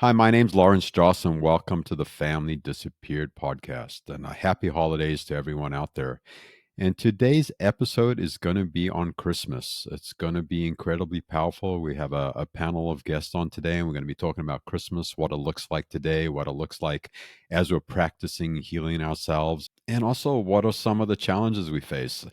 Hi, my name's Lawrence Joss, and welcome to the Family Disappeared podcast. And happy holidays to everyone out there. And today's episode is going to be on Christmas. It's going to be incredibly powerful. We have a panel of guests on today, and we're going to be talking about Christmas, what it looks like today, what it looks like as we're practicing healing ourselves, and also what are some of the challenges we face.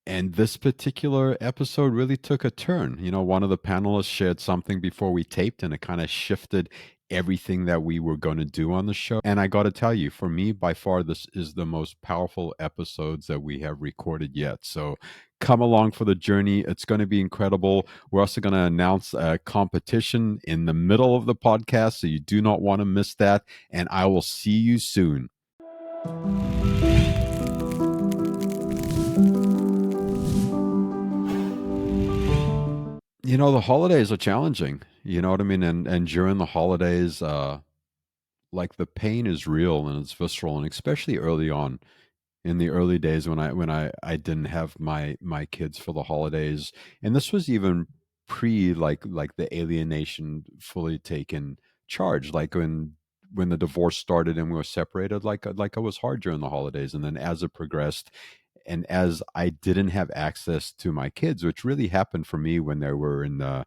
And this particular episode really took a turn. One of the panelists shared something before we taped, and it kind of shifted everything that we were going to do on the show. And I got to tell you, for me, by far, this is the most powerful episodes that we have recorded yet. So come along for the journey. It's going to be incredible. We're also going to announce a competition in the middle of the podcast. So you do not want to miss that. And I will see you soon. The holidays are challenging. You know what I mean? And during the holidays, like the pain is real and it's visceral, and especially early on in the early days when I didn't have my kids for the holidays. And this was even pre like the alienation fully taken charge, like when the divorce started and we were separated, like it was hard during the holidays. And then as it progressed, and as I didn't have access to my kids, which really happened for me when they were in the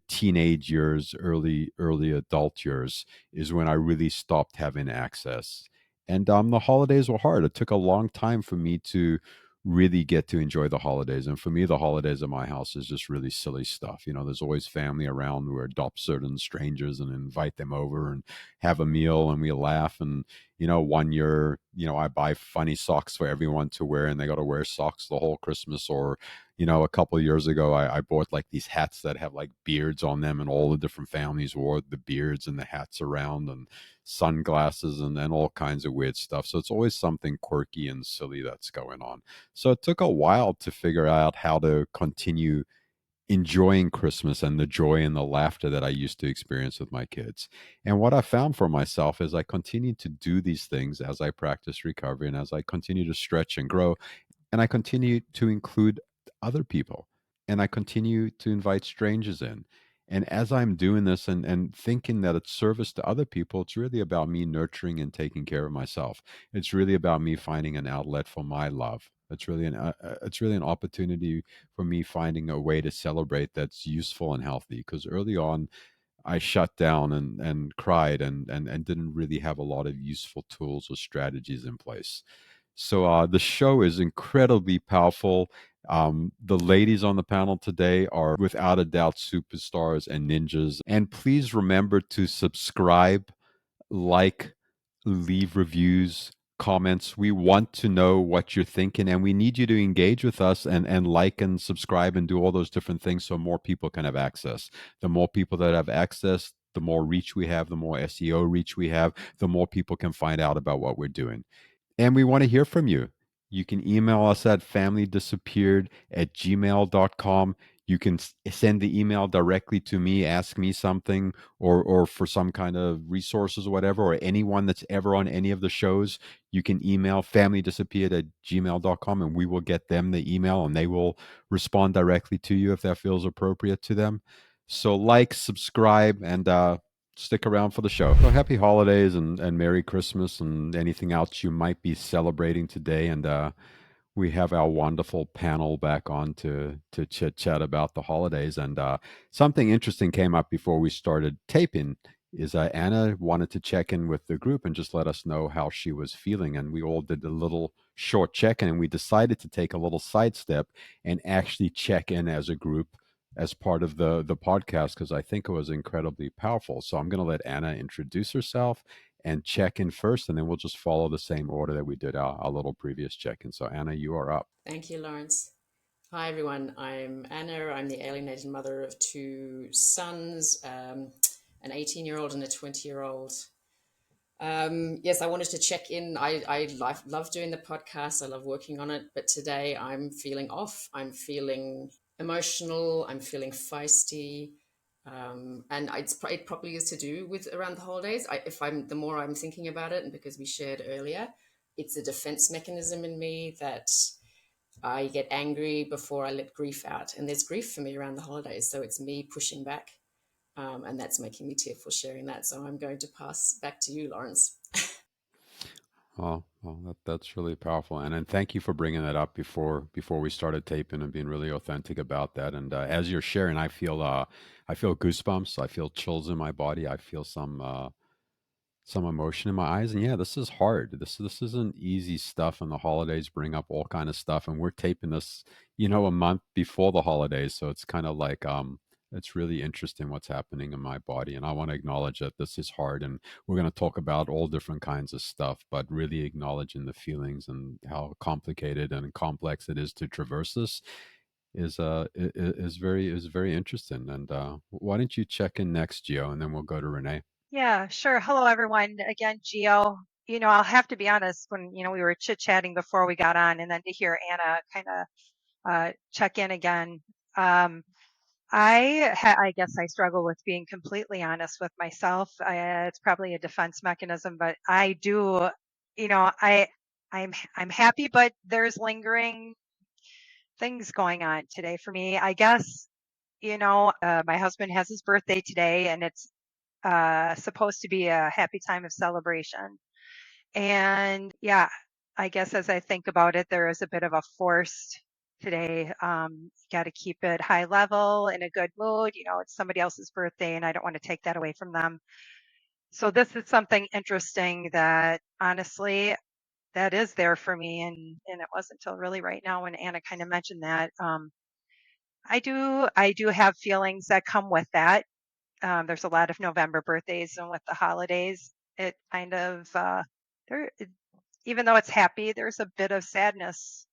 teenage years, early adult years, is when I really stopped having access. And the holidays were hard. It took a long time for me to really get to enjoy the holidays. And for me, the holidays at my house is just really silly stuff. There's always family around. We adopt certain strangers and invite them over and have a meal, and we laugh. And one year, I buy funny socks for everyone to wear, and they got to wear socks the whole Christmas. Or, a couple of years ago, I bought like these hats that have like beards on them, and all the different families wore the beards and the hats around, and sunglasses, and then all kinds of weird stuff. So it's always something quirky and silly that's going on. So it took a while to figure out how to continue enjoying Christmas and the joy and the laughter that I used to experience with my kids. And what I found for myself is I continue to do these things as I practice recovery and as I continue to stretch and grow. And I continue to include other people, and I continue to invite strangers in. And as I'm doing this and thinking that it's service to other people, it's really about me nurturing and taking care of myself. It's really about me finding an outlet for my love. It's really an opportunity for me finding a way to celebrate that's useful and healthy. Because early on, I shut down and cried and didn't really have a lot of useful tools or strategies in place. So the show is incredibly powerful. The ladies on the panel today are without a doubt superstars and ninjas. And please remember to subscribe, like, leave reviews, comments. We want to know what you're thinking, and we need you to engage with us and like and subscribe and do all those different things so more people can have access. The more people that have access, the more reach we have, the more SEO reach we have, the more people can find out about what we're doing. And we want to hear from you. You can email us at familydisappeared@gmail.com. You can send the email directly to me, ask me something, or for some kind of resources or whatever, or anyone that's ever on any of the shows. You can email familydisappeared@gmail.com, and we will get them the email, and they will respond directly to you if that feels appropriate to them. So like, subscribe, and stick around for the show. So happy holidays and Merry Christmas and anything else you might be celebrating today. And we have our wonderful panel back on to chit chat about the holidays. And something interesting came up before we started taping. Is Anna wanted to check in with the group and just let us know how she was feeling. And we all did a little short check in, and we decided to take a little sidestep and actually check in as a group as part of the podcast, because I think it was incredibly powerful. So I'm going to let Anna introduce herself and check in first, and then we'll just follow the same order that we did our little previous check in. So Anna, you are up. Thank you, Lawrence. Hi, everyone. I'm Anna. I'm the alienated mother of two sons, an 18-year-old and a 20-year-old. Yes, I wanted to check in. I love doing the podcast. I love working on it. But today I'm feeling off. I'm feeling emotional. I'm feeling feisty. And it probably is to do with around the holidays. The more I'm thinking about it, and because we shared earlier, it's a defense mechanism in me that I get angry before I let grief out. And there's grief for me around the holidays. So it's me pushing back. And that's making me tearful sharing that. So I'm going to pass back to you, Lawrence. Well, that's really powerful, and thank you for bringing that up before we started taping and being really authentic about that. And as you're sharing, I feel goosebumps, I feel chills in my body, I feel some emotion in my eyes. And yeah, this is hard. This isn't easy stuff, and the holidays bring up all kind of stuff, and we're taping this, a month before the holidays, so it's kind of like it's really interesting what's happening in my body, and I want to acknowledge that this is hard, and we're going to talk about all different kinds of stuff, but really acknowledging the feelings and how complicated and complex it is to traverse this is very interesting. And why don't you check in next, Gio, and then we'll go to Renee. Yeah, sure. Hello, everyone. Again, Gio. I'll have to be honest, when, we were chit-chatting before we got on, and then to hear Anna kind of check in again. Um, I guess I struggle with being completely honest with myself. It's probably a defense mechanism, but I do, I'm happy, but there's lingering things going on today for me. I guess, my husband has his birthday today, and it's supposed to be a happy time of celebration. And yeah, I guess as I think about it, there is a bit of a forced today. Got to keep it high level, in a good mood. It's somebody else's birthday, and I don't want to take that away from them. So this is something interesting that honestly, that is there for me. And it wasn't until really right now when Anna kind of mentioned that. I do have feelings that come with that. There's a lot of November birthdays, and with the holidays, it kind of there. Even though it's happy, there's a bit of sadness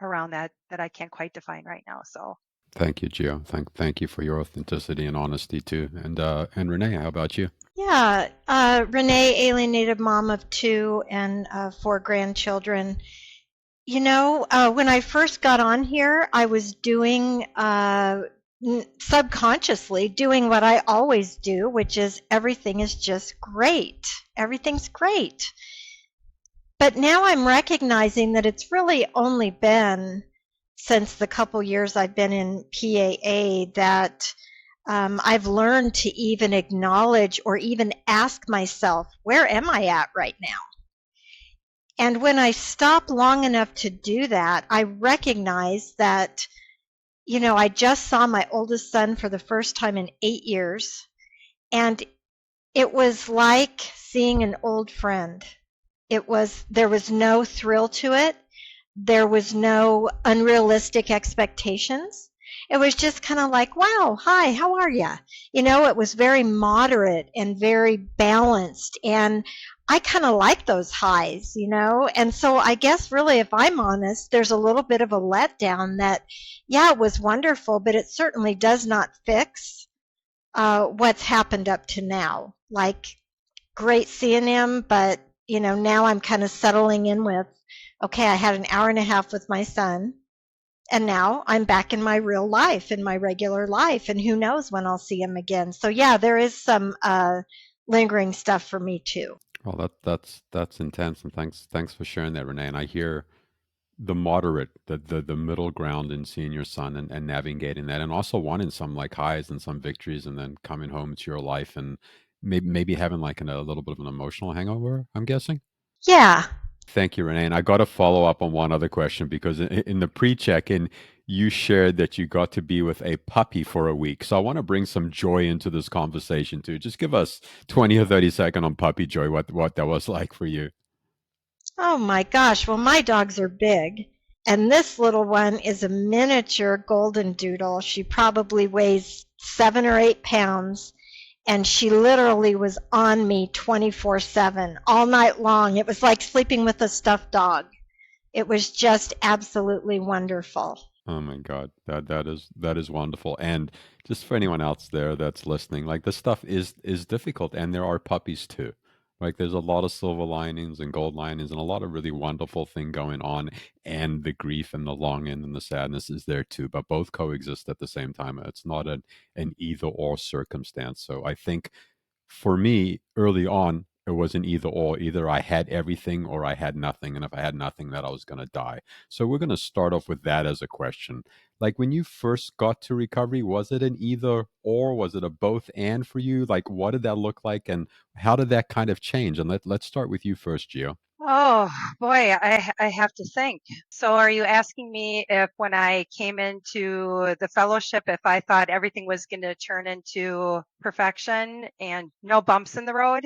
around that I can't quite define right now. So Thank you, Gio. Thank you for your authenticity and honesty too. And Renee, how about you? Yeah, Renee, alienated mom of two and four grandchildren. When I first got on here, I was doing subconsciously doing what I always do, which is everything is just great. Everything's great. But now I'm recognizing that it's really only been since the couple years I've been in PAA that I've learned to even acknowledge or even ask myself, where am I at right now? And when I stop long enough to do that, I recognize that, I just saw my oldest son for the first time in 8 years, and it was like seeing an old friend. There was no thrill to it. There was no unrealistic expectations. It was just kind of like, wow, hi, how are you? It was very moderate and very balanced. And I kind of like those highs, And so I guess really, if I'm honest, there's a little bit of a letdown that, yeah, it was wonderful, but it certainly does not fix what's happened up to now. Like, great seeing him, but, now I'm kind of settling in with, okay, I had an hour and a half with my son, and now I'm back in my real life, in my regular life, and who knows when I'll see him again. So yeah, there is some lingering stuff for me too. Well, that's intense, and thanks for sharing that, Renee. And I hear the moderate, the middle ground in seeing your son and navigating that, and also wanting some like highs and some victories, and then coming home to your life and maybe having like a little bit of an emotional hangover, I'm guessing. Yeah. Thank you, Renee. And I got to follow up on one other question because in the pre-check-in, you shared that you got to be with a puppy for a week. So I want to bring some joy into this conversation too. Just give us 20 or 30 seconds on puppy joy, what that was like for you. Oh my gosh. Well, my dogs are big, and this little one is a miniature golden doodle. She probably weighs 7 or 8 pounds, and she literally was on me 24/7 all night long. It was like sleeping with a stuffed dog. It was just absolutely wonderful. Oh my God, that is wonderful. And just for anyone else there that's listening, like this stuff is difficult, and there are puppies too. Like there's a lot of silver linings and gold linings, and a lot of really wonderful thing going on, and the grief and the longing and the sadness is there too. But both coexist at the same time. It's not an either or circumstance. So I think for me early on, It was an either or. Either I had everything or I had nothing. And if I had nothing, that I was going to die. So we're going to start off with that as a question. Like when you first got to recovery, was it an either or? Was it a both and for you? Like what did that look like? And how did that kind of change? And let's start with you first, Gio. Oh boy, I have to think. So are you asking me if when I came into the fellowship, if I thought everything was going to turn into perfection and no bumps in the road?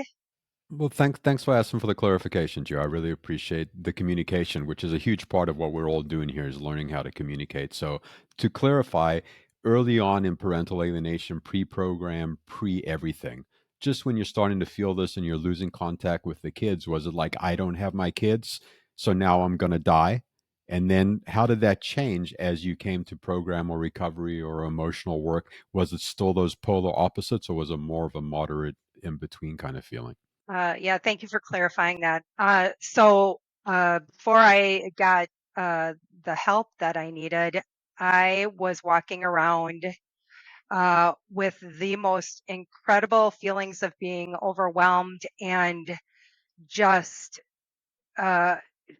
Well, thanks for asking for the clarification, Joe. I really appreciate the communication, which is a huge part of what we're all doing here is learning how to communicate. So to clarify, early on in parental alienation, pre-program, pre-everything, just when you're starting to feel this and you're losing contact with the kids, was it like, I don't have my kids, so now I'm going to die? And then how did that change as you came to program or recovery or emotional work? Was it still those polar opposites, or was it more of a moderate in between kind of feeling? Yeah, thank you for clarifying that. Before I got the help that I needed, I was walking around with the most incredible feelings of being overwhelmed and just uh,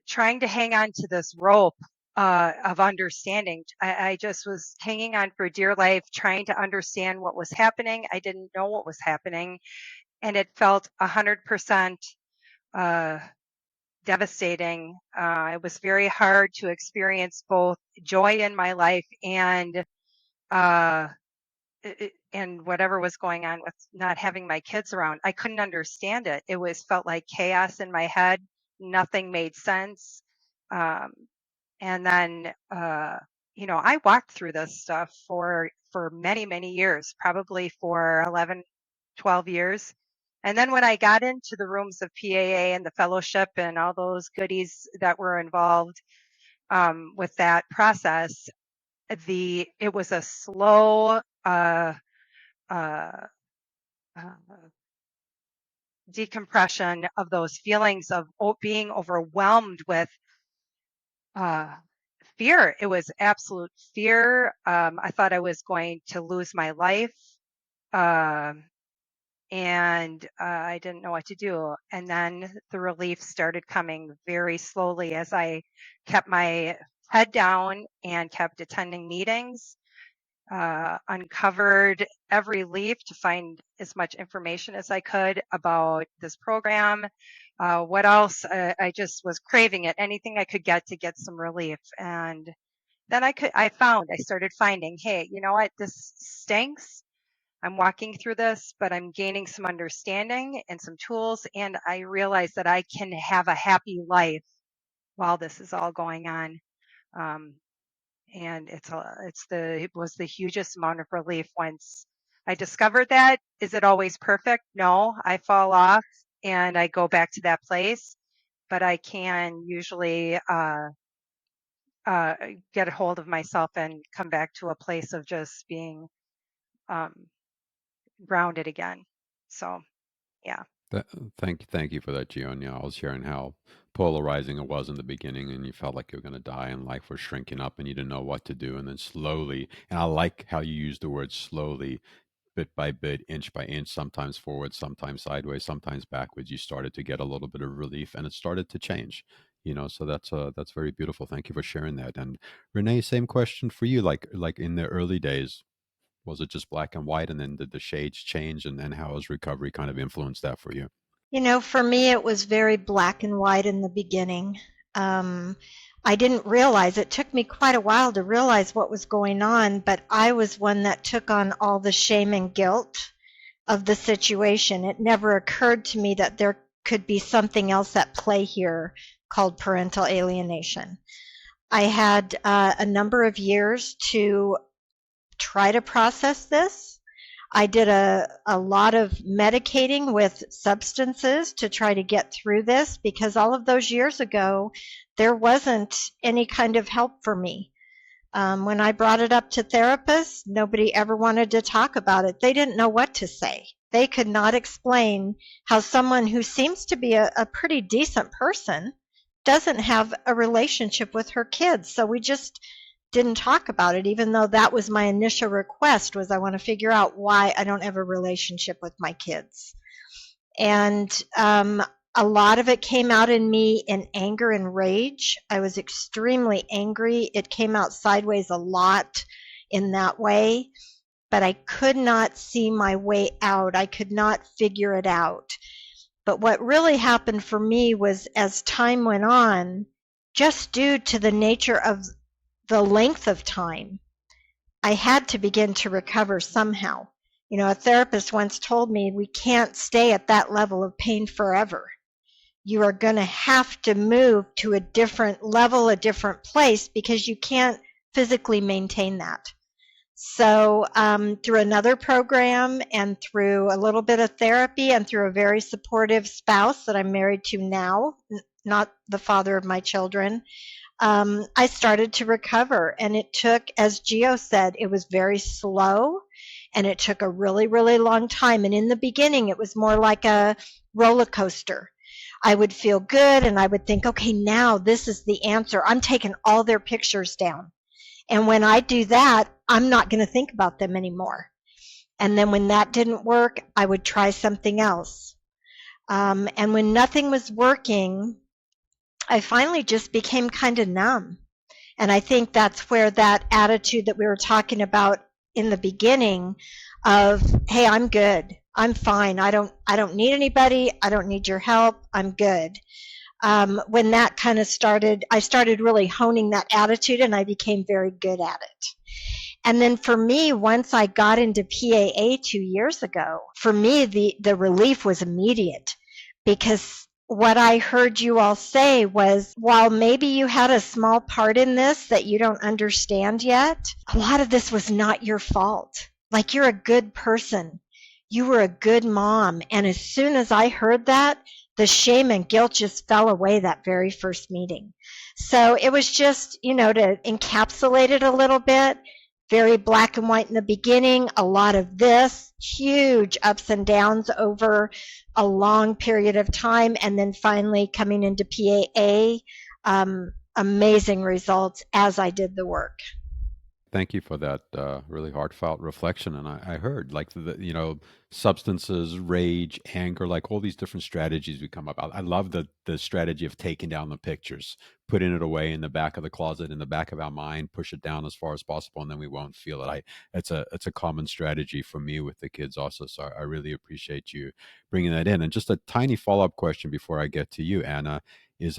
trying to hang on to this rope of understanding. I just was hanging on for dear life, trying to understand what was happening. I didn't know what was happening, and it felt 100% uh, devastating. It was very hard to experience both joy in my life uh, and whatever was going on with not having my kids around. I couldn't understand it. It was felt like chaos in my head. Nothing made sense. Um, and then, I walked through this stuff for many, many years, probably for 11, 12 years. And then when I got into the rooms of PAA and the fellowship and all those goodies that were involved with that process, it was a slow uh, uh, decompression of those feelings of being overwhelmed with uh, fear. It was absolute fear. I thought I was going to lose my life. Um, and I didn't know what to do. And then the relief started coming very slowly as I kept my head down and kept attending meetings, uncovered every leaf to find as much information as I could about this program. What else? I just was craving it, anything I could get to get some relief. And then I started finding, hey, you know what? This stinks. I'm walking through this, but I'm gaining some understanding and some tools. And I realize that I can have a happy life while this is all going on. Um, and it was the hugest amount of relief once I discovered that. Is it always perfect? No, I fall off and I go back to that place, but I can usually uh, get a hold of myself and come back to a place of just being um, grounded again. So, yeah. Th- thank you for that, Gio. And yeah, I was sharing how polarizing it was in the beginning, and you felt like you were going to die, and life was shrinking up, and you didn't know what to do. And then slowly, and I like how you use the word slowly, bit by bit, inch by inch, sometimes forward, sometimes sideways, sometimes backwards. You started to get a little bit of relief, and it started to change. So that's very beautiful. Thank you for sharing that. And Renee, same question for you. Like in the early days, was it just black and white, and then did the shades change, and then how has recovery kind of influenced that for you? For me, it was very black and white in the beginning. Um, I didn't realize, it took me quite a while to realize what was going on, but I was one that took on all the shame and guilt of the situation. It never occurred to me that there could be something else at play here called parental alienation. I had a number of years to try to process this. I did a lot of medicating with substances to try to get through this because all of those years ago, there wasn't any kind of help for me. When I brought it up to therapists, nobody ever wanted to talk about it. They didn't know what to say. They could not explain how someone who seems to be a pretty decent person doesn't have a relationship with her kids. So we just didn't talk about it, even though that was my initial request, was I want to figure out why I don't have a relationship with my kids. And a lot of it came out in me in anger and rage. I was extremely angry. It came out sideways a lot in that way, but I could not see my way out. I could not figure it out. But what really happened for me was, as time went on, just due to the nature of the length of time, I had to begin to recover somehow. You know, a therapist once told me we can't stay at that level of pain forever. You are going to have to move to a different level, a different place, because you can't physically maintain that. So through another program and through a little bit of therapy and through a very supportive spouse that I'm married to now, not the father of my children, I started to recover. And it took, as Gio said, it was very slow and it took a really, really long time. And in the beginning, it was more like a roller coaster. I would feel good and I would think, okay, now this is the answer. I'm taking all their pictures down. And when I do that, I'm not going to think about them anymore. And then when that didn't work, I would try something else. And when nothing was working, I finally just became kind of numb. And I think that's where that attitude that we were talking about in the beginning of, hey, I'm good. I'm fine. I don't need anybody. I don't need your help. I'm good. When that kind of started, I started really honing that attitude and I became very good at it. And then for me, once I got into PAA 2 years ago, for me, the relief was immediate, because what I heard you all say was, while maybe you had a small part in this that you don't understand yet, a lot of this was not your fault. Like, you're a good person. You were a good mom. And as soon as I heard that, the shame and guilt just fell away that very first meeting. So it was just, to encapsulate it a little bit, very black and white in the beginning, a lot of this, huge ups and downs over a long period of time, and then finally coming into PAA, amazing results as I did the work. Thank you for that really heartfelt reflection. And I heard like substances, rage, anger, like all these different strategies we come up. I love the strategy of taking down the pictures, putting it away in the back of the closet, in the back of our mind, push it down as far as possible, and then we won't feel it. It's a common strategy for me with the kids also. So I really appreciate you bringing that in. And just a tiny follow up question before I get to you, Anna, is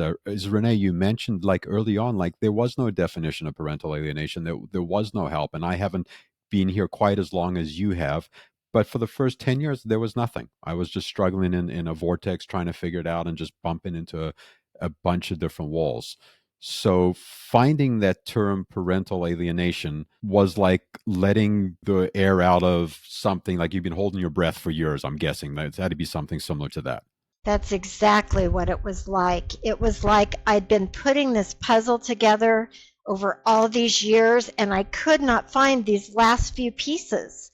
Renee, you mentioned like early on, like there was no definition of parental alienation. There was no help. And I haven't been here quite as long as you have. But for the first 10 years, there was nothing. I was just struggling in a vortex, trying to figure it out and just bumping into a bunch of different walls. So finding that term parental alienation was like letting the air out of something, like you've been holding your breath for years. I'm guessing that it's had to be something similar to that. That's exactly what it was like. It was like I'd been putting this puzzle together over all these years, and I could not find these last few pieces.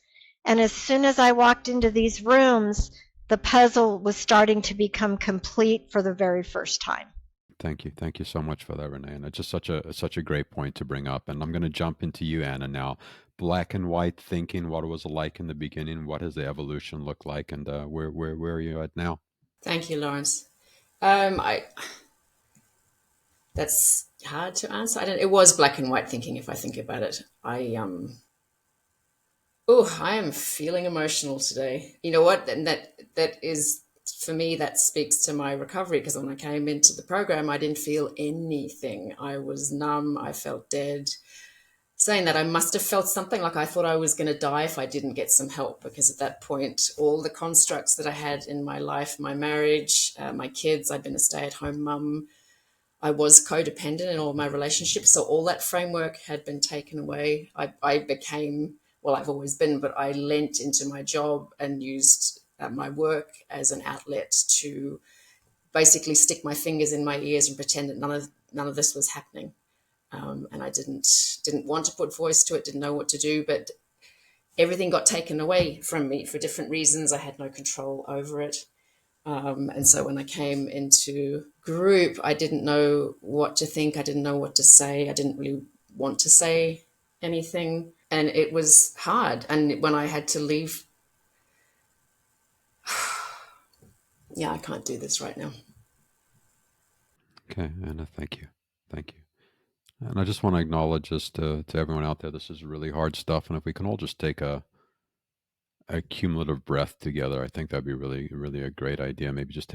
And as soon as I walked into these rooms, the puzzle was starting to become complete for the very first time. Thank you. Thank you so much for that, Renee. And it's just such a great point to bring up. And I'm going to jump into you, Anna, now. Black and white thinking, what it was like in the beginning, what has the evolution looked like, and where are you at now? Thank you, Lawrence. I That's hard to answer. It was black and white thinking. If I think about it, I am feeling emotional today. You know what? And that is, for me, that speaks to my recovery, because when I came into the program, I didn't feel anything. I was numb. I felt dead. Saying that, I must have felt something like I thought I was going to die if I didn't get some help, because at that point, all the constructs that I had in my life, my marriage, my kids, I'd been a stay-at-home mum, I was codependent in all my relationships. So all that framework had been taken away. I became, well, I've always been, but I lent into my job and used my work as an outlet to basically stick my fingers in my ears and pretend that none of this was happening. And I didn't want to put voice to it, didn't know what to do, but everything got taken away from me for different reasons. I had no control over it. And so when I came into group, I didn't know what to think. I didn't know what to say. I didn't really want to say anything. And it was hard. And when I had to leave, Yeah, I can't do this right now. Okay, Anna, thank you. Thank you. And I just want to acknowledge just to everyone out there, this is really hard stuff. And if we can all just take a cumulative breath together, I think that'd be really, really a great idea. Maybe just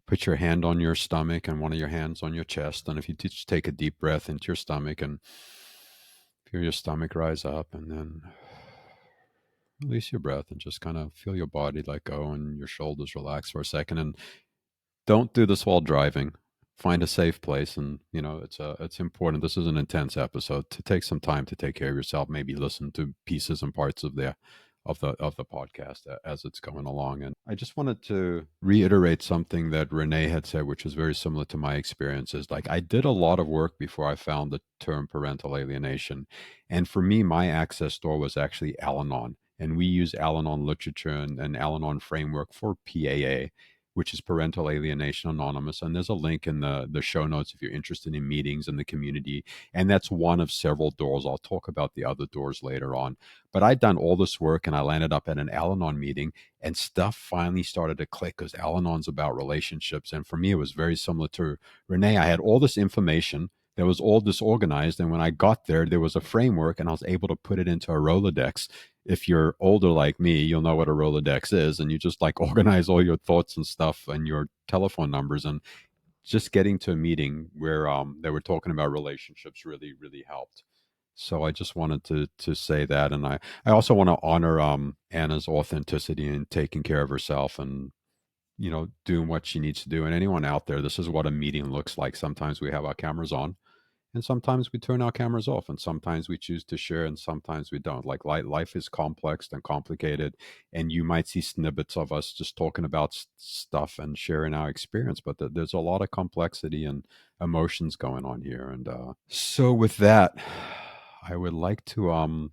put your hand on your stomach and one of your hands on your chest. And if you just take a deep breath into your stomach and feel your stomach rise up, and then release your breath and just kind of feel your body let go and your shoulders relax for a second. And don't do this while driving. Find a safe place, and it's important. This is an intense episode to take some time to take care of yourself. Maybe listen to pieces and parts of the podcast as it's going along. And I just wanted to reiterate something that Renee had said, which is very similar to my experiences. Like, I did a lot of work before I found the term parental alienation, and for me, my access door was actually Al-Anon. And we use Al-Anon literature and Al-Anon framework for PAA, which is Parental Alienation Anonymous. And there's a link in the show notes if you're interested in meetings in the community. And that's one of several doors. I'll talk about the other doors later on. But I'd done all this work and I landed up at an Al Anon meeting, and stuff finally started to click because Al Anon's about relationships. And for me, it was very similar to Renee. I had all this information that was all disorganized. And when I got there, there was a framework and I was able to put it into a Rolodex. If you're older like me, you'll know what a Rolodex is. And you just like organize all your thoughts and stuff and your telephone numbers. And just getting to a meeting where they were talking about relationships really, really helped. So I just wanted to say that. And I also want to honor Anna's authenticity in taking care of herself and doing what she needs to do. And anyone out there, this is what a meeting looks like. Sometimes we have our cameras on, and sometimes we turn our cameras off, and sometimes we choose to share, and sometimes we don't. Like, life is complex and complicated, and you might see snippets of us just talking about stuff and sharing our experience, but there's a lot of complexity and emotions going on here. And so with that, I would like to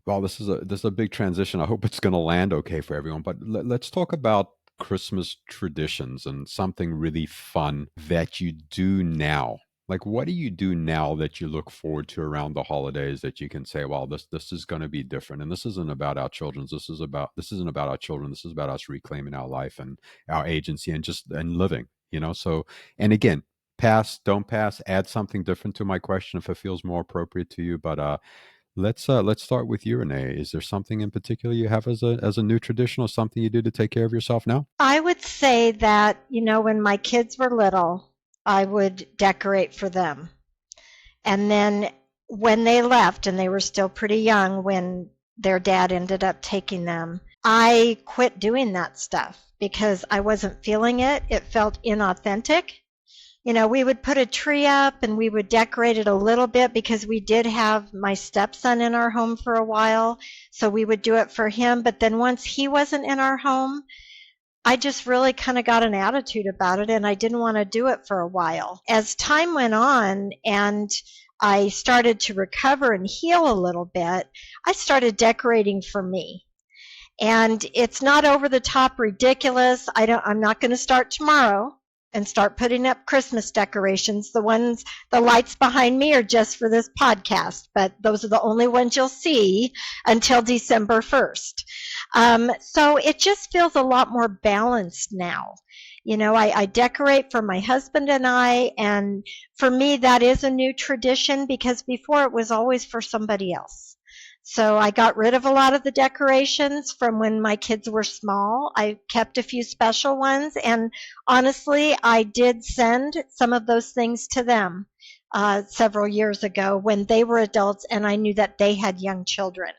well, this is a big transition. I hope it's going to land okay for everyone, but let's talk about Christmas traditions and something really fun that you do now. Like, what do you do now that you look forward to around the holidays that you can say, "Well, this is going to be different," and this isn't about our children. This isn't about our children. This is about us reclaiming our life and our agency and just and living. So, and again, pass, don't pass. Add something different to my question if it feels more appropriate to you. But let's start with you, Renee. Is there something in particular you have as a new tradition or something you do to take care of yourself now? I would say that, when my kids were little, I would decorate for them. And then when they left, and they were still pretty young when their dad ended up taking them, I quit doing that stuff because I wasn't feeling it. It felt inauthentic. We would put a tree up and we would decorate it a little bit because we did have my stepson in our home for a while. So we would do it for him. But then once he wasn't in our home, I just really kind of got an attitude about it and I didn't want to do it for a while. As time went on and I started to recover and heal a little bit, I started decorating for me. And it's not over the top ridiculous. I'm not going to start tomorrow and start putting up Christmas decorations. The lights behind me are just for this podcast, but those are the only ones you'll see until December 1st. So it just feels a lot more balanced now. I decorate for my husband and for me, that is a new tradition because before it was always for somebody else. So I got rid of a lot of the decorations from when my kids were small. I kept a few special ones, and honestly, I did send some of those things to them several years ago when they were adults and I knew that they had young children.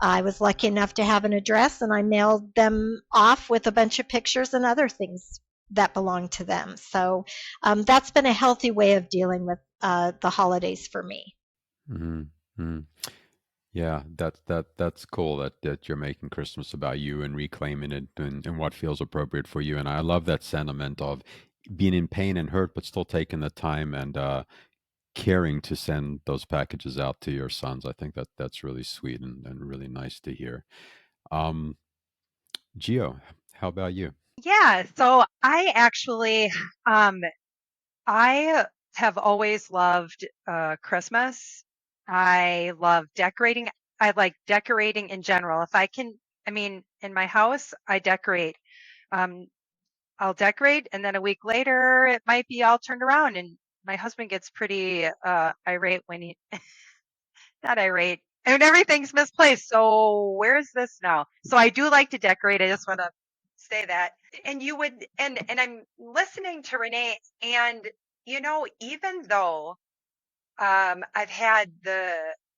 I was lucky enough to have an address, and I mailed them off with a bunch of pictures and other things that belonged to them. So that's been a healthy way of dealing with the holidays for me. Mm-hmm. Yeah, that's cool that you're making Christmas about you and reclaiming it and what feels appropriate for you. And I love that sentiment of being in pain and hurt, but still taking the time and caring to send those packages out to your sons. I think that's really sweet and really nice to hear. Um, Gio, how about you? Yeah, so I actually, I have always loved Christmas. I love decorating. I like decorating in general. If I can, I mean, in my house, I decorate. Um, I'll decorate, and then a week later it might be all turned around, and my husband gets pretty irate when he not irate and everything's misplaced. So where's this now? So I do like to decorate. I just want to say that. And you would and I'm listening to Renee, and even though I've had the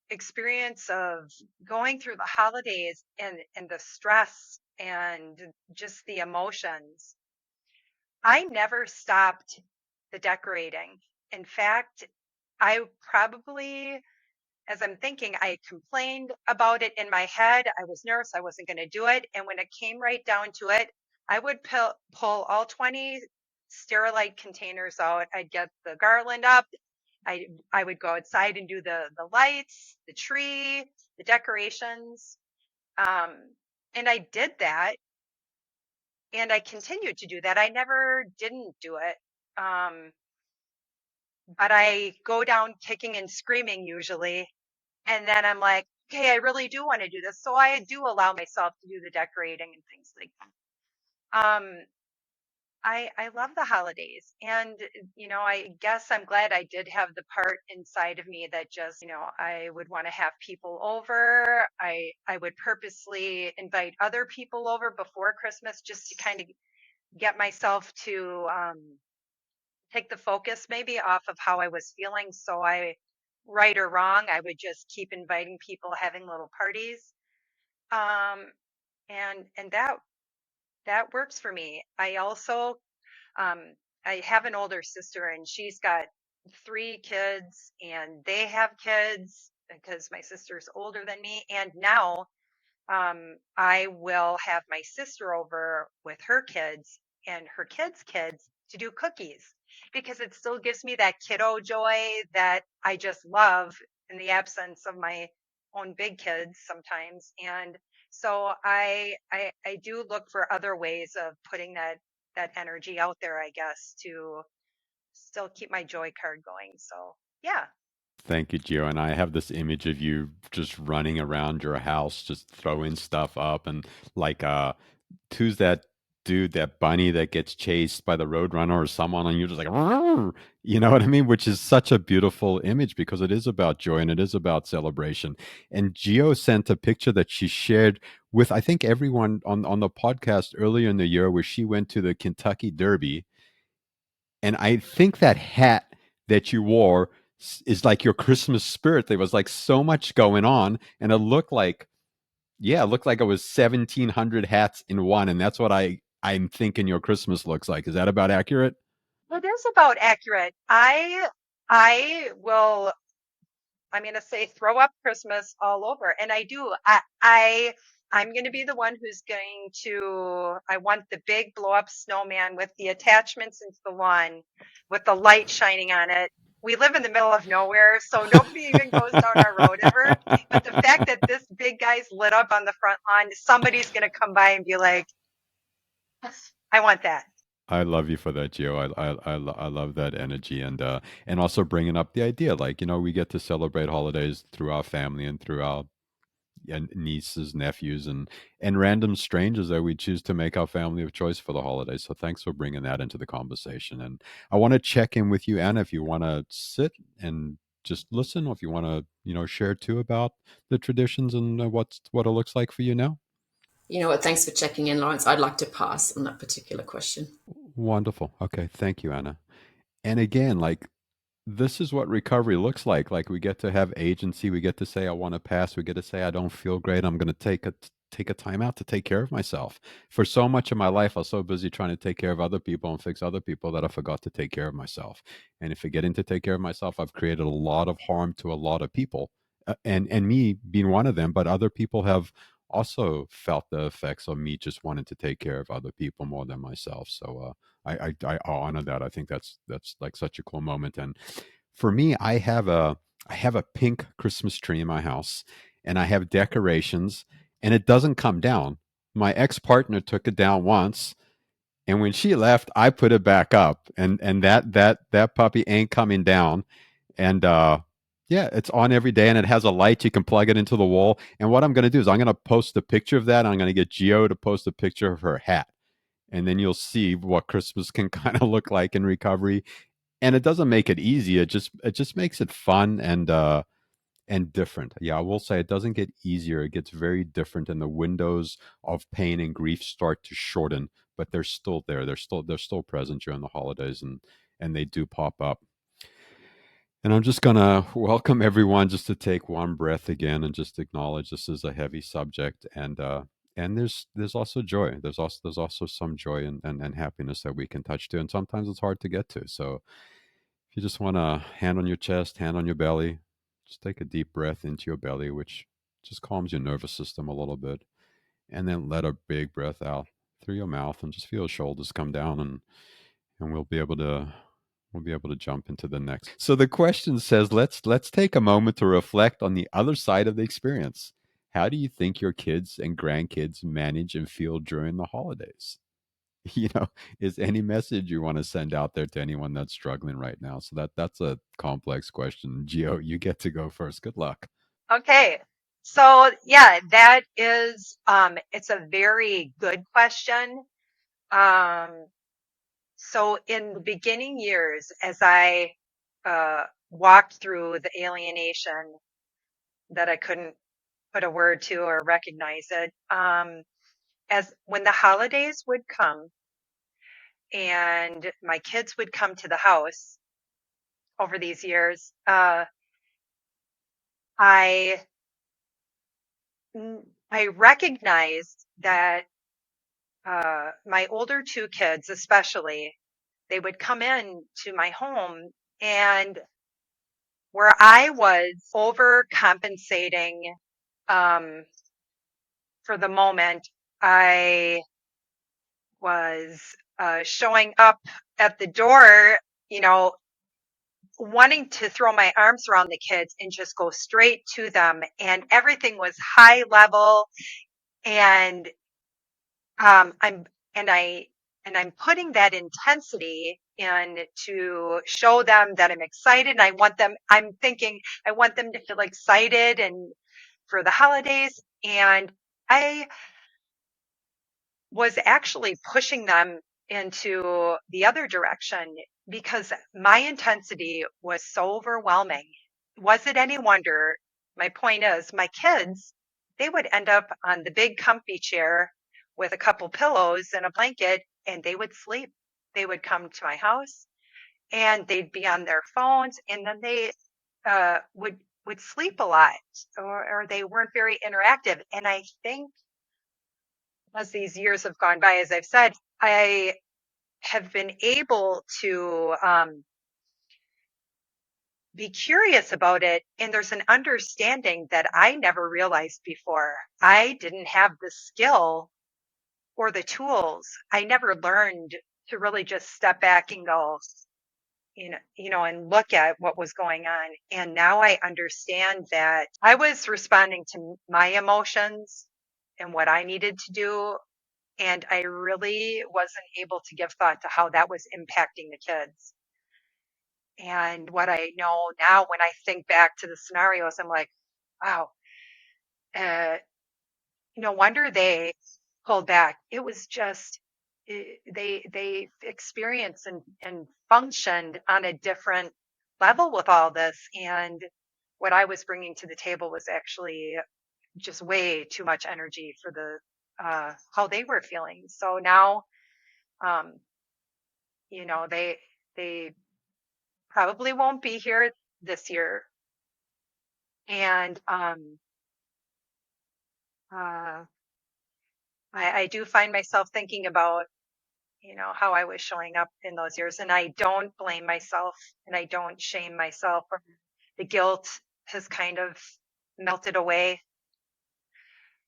experience of going through the holidays and the stress and just the emotions, I never stopped the decorating. In fact, I probably, as I'm thinking, I complained about it in my head. I was nervous. I wasn't going to do it. And when it came right down to it, I would pull all 20 Sterilite containers out. I'd get the garland up. I would go outside and do the lights, the tree, the decorations. And I did that, and I continued to do that. I never didn't do it. But I go down kicking and screaming usually. And then I'm like, okay, I really do want to do this. So I do allow myself to do the decorating and things like that. I love the holidays, and I guess I'm glad I did have the part inside of me that just, I would want to have people over. I would purposely invite other people over before Christmas just to kind of get myself to take the focus maybe off of how I was feeling. So right or wrong, I would just keep inviting people, having little parties. Um, and that works for me. I also, I have an older sister, and she's got 3 kids, and they have kids because my sister's older than me. And now I will have my sister over with her kids and her kids' to do cookies, because it still gives me that kiddo joy that I just love in the absence of my own big kids sometimes. And so I do look for other ways of putting that energy out there, I guess, to still keep my joy card going. So yeah. Thank you, Gio. And I have this image of you just running around your house, just throwing stuff up, and like who's that dude, that bunny that gets chased by the roadrunner or someone, and you're just like, "Rrrr," you know what I mean? Which is such a beautiful image because it is about joy and it is about celebration. And Gio sent a picture that she shared with, I think, everyone on the podcast earlier in the year, where she went to the Kentucky Derby. And I think that hat that you wore is like your Christmas spirit. There was like so much going on, and it looked like, yeah, it looked like it was 1,700 hats in one, and that's what I'm thinking your Christmas looks like. Is that about accurate? It is about accurate. I will, I'm going to say throw up Christmas all over. And I do. I'm going to be the one who's going to, I want the big blow up snowman with the attachments into the lawn with the light shining on it. We live in the middle of nowhere, so nobody even goes down our road ever. But the fact that this big guy's lit up on the front lawn, somebody's going to come by and be like, I want that. I love you for that, Gio. I love that energy, and also bringing up the idea, like, we get to celebrate holidays through our family and through our and nieces, nephews, and random strangers that we choose to make our family of choice for the holidays. So thanks for bringing that into the conversation. And I want to check in with you, Anna, if you want to sit and just listen, or if you want to, share too about the traditions and what it looks like for you now. You know what? Thanks for checking in, Lawrence. I'd like to pass on that particular question. Wonderful. Okay, thank you, Anna. And again, like, this is what recovery looks like. Like, we get to have agency. We get to say, I want to pass. We get to say, I don't feel great. I'm going to take a time out to take care of myself. For so much of my life, I was so busy trying to take care of other people and fix other people that I forgot to take care of myself. And in forgetting to take care of myself, I've created a lot of harm to a lot of people, and me being one of them. But other people have also felt the effects of me just wanting to take care of other people more than myself. So I honor that. I think that's like such a cool moment. And for me, I have a pink Christmas tree in my house, and I have decorations, and it doesn't come down. My ex-partner took it down once, and when she left, I put it back up, and that puppy ain't coming down. And yeah, it's on every day, and it has a light. You can plug it into the wall. And what I'm going to do is I'm going to post a picture of that. I'm going to get Gio to post a picture of her hat, and then you'll see what Christmas can kind of look like in recovery. And it doesn't make it easy. It just makes it fun and different. Yeah, I will say it doesn't get easier. It gets very different, and the windows of pain and grief start to shorten, but they're still there. They're still present during the holidays, and they do pop up. And I'm just gonna welcome everyone just to take one breath again and just acknowledge this is a heavy subject, and there's also joy. There's also some joy and happiness that we can touch to, and sometimes it's hard to get to. So if you just want a hand on your chest, hand on your belly, just take a deep breath into your belly, which just calms your nervous system a little bit, and then let a big breath out through your mouth, and just feel your shoulders come down, and we'll be able to jump into the next. So the question says, let's take a moment to reflect on the other side of the experience. How do you think your kids and grandkids manage and feel during the holidays? You know, is any message you want to send out there to anyone that's struggling right now? So that's a complex question. Gio, you get to go first. Good luck. Okay. So yeah, that is it's a very good question. Um so in the beginning years, as I walked through the alienation that I couldn't put a word to or recognize it, as when the holidays would come and my kids would come to the house over these years, I I recognized that my older two kids, especially, they would come in to my home, and where I was overcompensating um, for the moment, I was showing up at the door, you know, wanting to throw my arms around the kids and just go straight to them. And everything was high level. And I'm and I and I'm putting that intensity in to show them that I'm excited. And I'm thinking I want them to feel excited and for the holidays. And I was actually pushing them into the other direction because my intensity was so overwhelming. Was it any wonder? My point is, my kids, they would end up on the big comfy chair with a couple pillows and a blanket, and they would sleep. They would come to my house and they'd be on their phones, and then they would sleep a lot, or they weren't very interactive. And I think as these years have gone by, as I've said, I have been able to be curious about it. And there's an understanding that I never realized before. I didn't have the skill or the tools. I never learned to really just step back and go, and look at what was going on. And now I understand that I was responding to my emotions and what I needed to do. And I really wasn't able to give thought to how that was impacting the kids. And what I know now, when I think back to the scenarios, I'm like, wow, uh, no wonder they pulled back. It was just they experienced and functioned on a different level with all this. And what I was bringing to the table was actually just way too much energy for the how they were feeling. So now, um, they probably won't be here this year. And uh, I do find myself thinking about, how I was showing up in those years. And I don't blame myself and I don't shame myself. Or the guilt has kind of melted away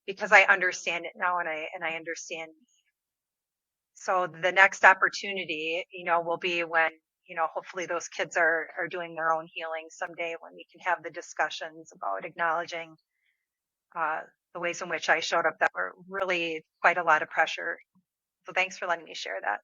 because I understand it now, and I understand. So the next opportunity, will be when, hopefully those kids are doing their own healing someday, when we can have the discussions about acknowledging uh, the ways in which I showed up that were really quite a lot of pressure. So thanks for letting me share that.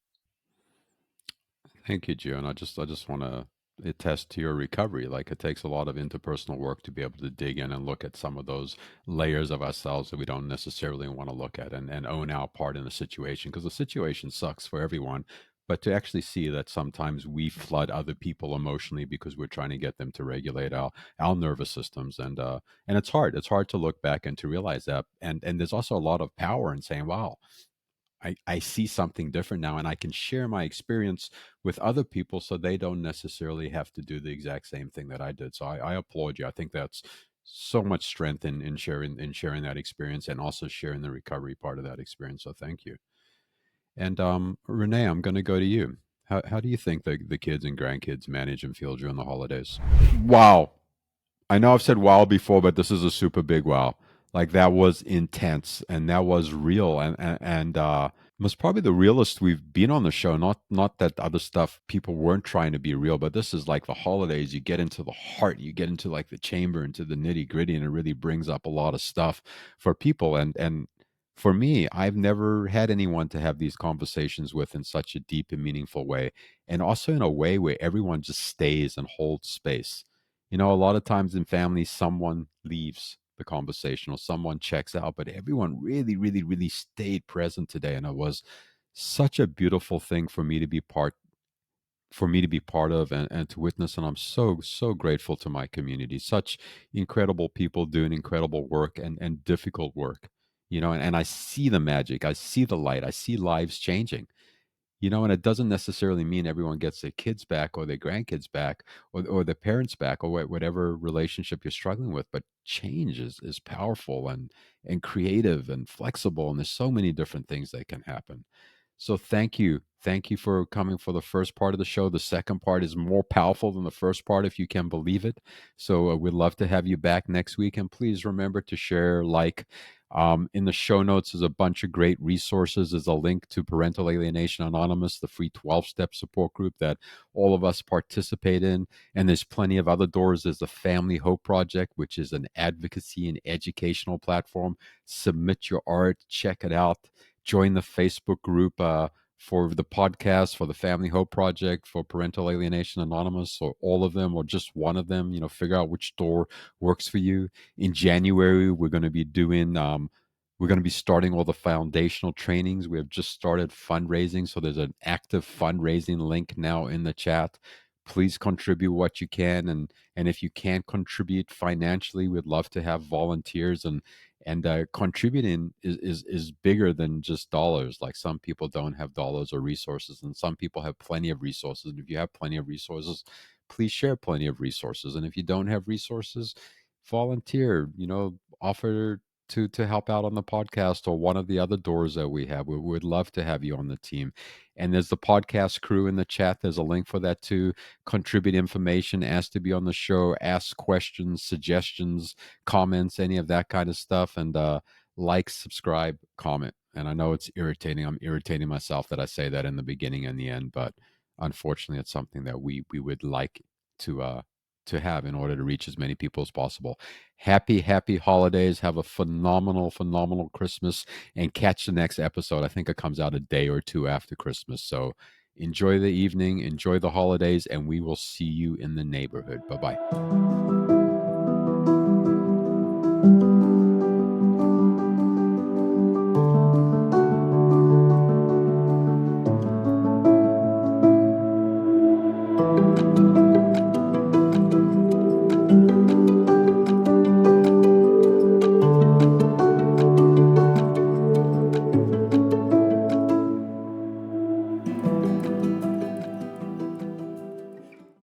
Thank you, Gio. And I just want to attests to your recovery. Like, it takes a lot of interpersonal work to be able to dig in and look at some of those layers of ourselves that we don't necessarily want to look at, and own our part in the situation, because the situation sucks for everyone. But to actually see that sometimes we flood other people emotionally because we're trying to get them to regulate our nervous systems, and it's hard. It's hard to look back and to realize that. And there's also a lot of power in saying, wow, I see something different now, and I can share my experience with other people so they don't necessarily have to do the exact same thing that I did. So I applaud you. I think that's so much strength in sharing that experience, and also sharing the recovery part of that experience. So thank you. And Renee, I'm going to go to you. How do you think the kids and grandkids manage and feel during the holidays? Wow. I know I've said wow before, but this is a super big wow. Like, that was intense, and that was real, and was probably the realest we've been on the show. Not that other stuff people weren't trying to be real, but this is like the holidays. You get into the heart, you get into like the chamber, into the nitty gritty, and it really brings up a lot of stuff for people. And for me, I've never had anyone to have these conversations with in such a deep and meaningful way, and also in a way where everyone just stays and holds space. A lot of times in families, someone leaves the conversation or someone checks out, but everyone really, really, really stayed present today. And it was such a beautiful thing for me to be part of, and to witness. And I'm so, so grateful to my community. Such incredible people doing incredible work, and difficult work. And I see the magic, I see the light, I see lives changing. And it doesn't necessarily mean everyone gets their kids back or their grandkids back, or their parents back, or whatever relationship you're struggling with. But change is powerful, and creative and flexible. And there's so many different things that can happen. So thank you. Thank you for coming for the first part of the show. The second part is more powerful than the first part, if you can believe it. So we'd love to have you back next week. And please remember to share, like, in the show notes, there's a bunch of great resources. There's a link to Parental Alienation Anonymous, the free 12-step support group that all of us participate in. And there's plenty of other doors. There's the Family Hope Project, which is an advocacy and educational platform. Submit your art, check it out. Join the Facebook group for the podcast, for the Family Hope Project, for Parental Alienation Anonymous, or all of them, or just one of them. Figure out which door works for you. In January, we're going to be starting all the foundational trainings. We have just started fundraising, so there's an active fundraising link now in the chat. Please contribute what you can, and if you can't contribute financially, we'd love to have volunteers, and contributing is bigger than just dollars. Like, some people don't have dollars or resources, and some people have plenty of resources. And if you have plenty of resources, please share plenty of resources. And if you don't have resources, volunteer. Offer to help out on the podcast, or one of the other doors that we have. We would love to have you on the team. And there's the podcast crew in the chat. There's a link for that too. Contribute information, ask to be on the show, ask questions, suggestions, comments, any of that kind of stuff. And like, subscribe, comment. And I know it's irritating. I'm irritating myself that I say that in the beginning and the end, but unfortunately, it's something that we would like to have in order to reach as many people as possible. Happy holidays. Have a phenomenal Christmas, and catch the next episode. I think it comes out a day or two after Christmas. So enjoy the evening, enjoy the holidays, and we will see you in the neighborhood. Bye-bye.